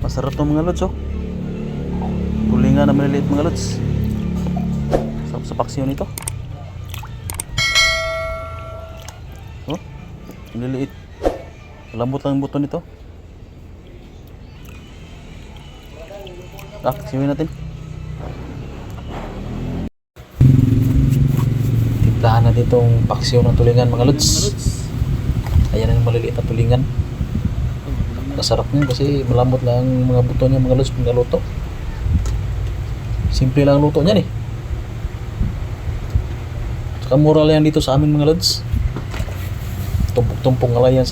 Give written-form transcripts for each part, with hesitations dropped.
Masarap to mga lods, oh. Tulingan na maliliit mga lods. Sarap sa paksiw nito. Oh, maliliit. Lambot lang ang buto nito. Siwin natin. Timplahan natin itong paksiw ng tulingan mga lods. Ayan ang maliliit na tulingan. Masarap niya kasi malambot lang ang mga buto niya mga lods pag naluto. Simple lang luto niyan eh. Saka mura lang yan dito sa amin mga lods. Tumpok-tumpok nga lang yan.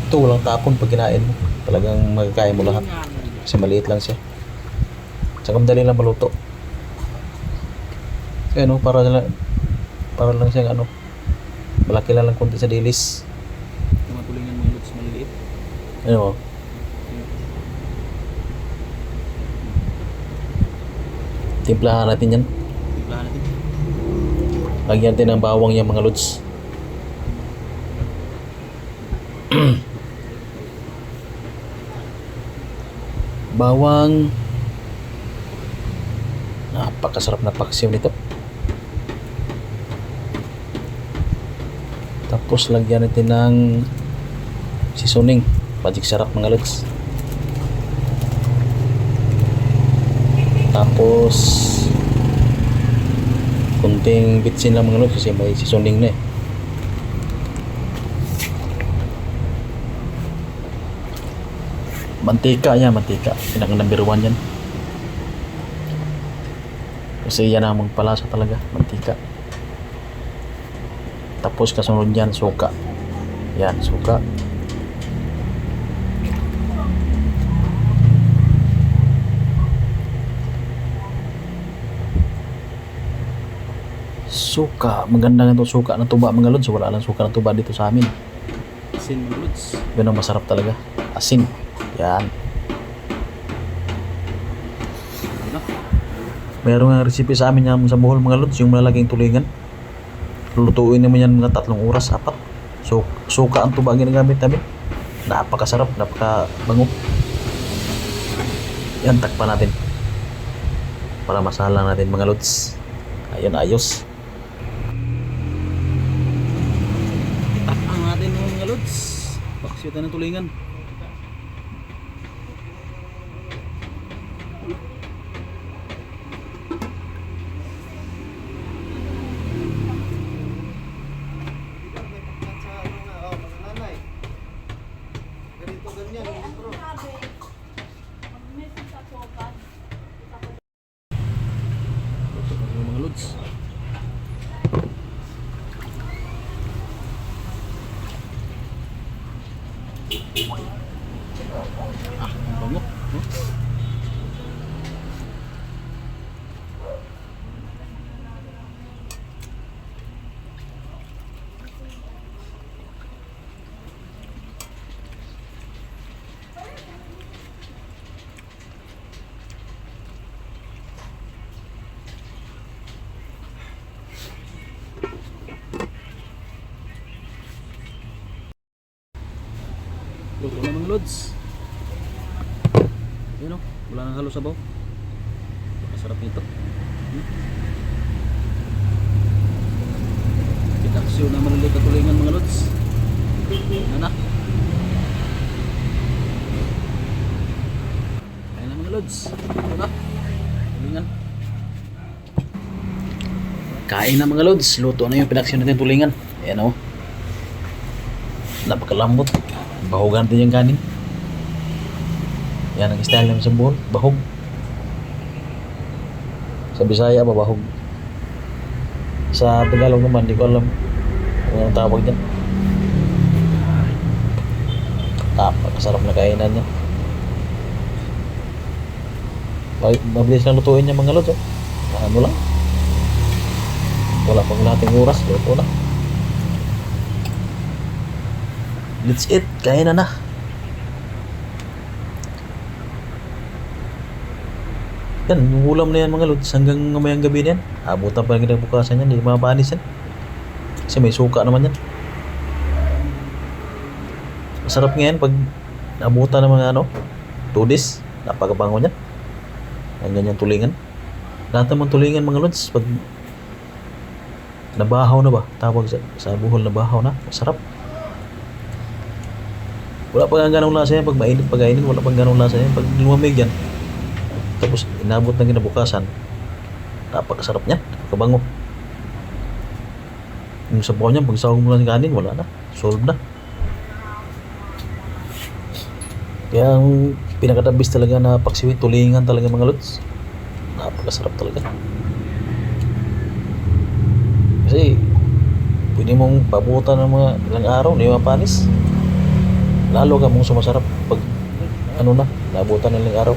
Ito walang tapon pag kinain mo. Talagang magkakain mo lahat. Kasi maliit lang siya. Saka madali lang maluto. Kaya ano, para lang siyang ano, malaki lang konti sa dilis. Mga tulingan mga lods maliliit. Ano? Timplahan natin yan. Timplahan natin. Lagyan natin ng bawang yan mga lods. Bawang. Napakasarap na paksiw nito. Tapos lagyan natin ng seasoning. Magic sarap mga lods. Tapos kunting bitsin lang mga lods kasi may seasoning na eh. Mantika yan, mantika. Pinaka number 1 yan. Kasi yan ang magpalasa talaga, mantika. Tapos kasunod yan, suka. Yan, suka. Suka, maganda nga itong suka ng tuba mga lods. Wala lang suka ng tuba dito sa amin. Asin mga lods. Yun ang masarap talaga. Asin. Yan. Mayroong nga recipe sa amin yan sa Bohol mga lods. Yung malalaking tulingan. Lulutuin naman yan mga 3 oras, 4. So, suka ang tuba ang ginagamit namin. Napakasarap, napakabango. Yan, takpan natin. Para masala natin mga lods. Ayun, ayos. Takpan natin mga lods. Paksiw tayo ng tulingan. Mga lods. Ang bango. Luto na mga lods. Yun o, wala nang halo sabaw. Masarap nito. Pitaksiw na maliliit na tulingan mga lods. Nanak. Ayan na mga lods. Ito na. Tulingan. Kain na mga lods. Luto na yung pinaksiw natin tulingan. Ayan o. Napakalambot. Bahogan natin yung kanin. Yan ang style namin sa Bohol. Bahog. Sa Bisaya ba bahog? Sa Tagalog naman, di ko alam kung anong tawag dyan. Napakasarap na kainan niya. Mabilis lang lutuin niya mga lods. Ano lang. Wala pang nating oras. Luto na. Let's eat. Kain na. Yan, yung ulam na yan mga lods. Hanggang mamayang gabi na yan. Abutan pa lang kinabukasan yan. Hindi mapanis yan. Kasi may suka naman yan. Masarap nga yan pag nabutan ng mga ano, tudis. Napakabango niyan. Ang ganyan tulingan. Lahat naman tulingan mga lods, pag nabahaw na ba? Tawag sa buhol na bahaw na. Masarap. Wala pang ganong lasa yan. Pag mainit pagkainin, wala pang ganong lasa yan. Pag lumamig yan, tapos inabot na kinabukasan, napakasarap niyan. Napakabango. Yung sabaw niya, pag sahog mo lang kanin, wala na. Solve na. Kaya ang pinakatabis talaga na paksiwi, tulingan talaga mga lods. Napakasarap talaga. Kasi pwede mong pabutan ng mga ilang araw, hindi mapanis. Lalo ka mong sumasarap pag ano na, nabutan ng ilang araw.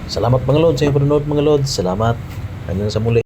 Salamat mga lods sa inyong panonood mga lods. Salamat. Hanggang sa muli.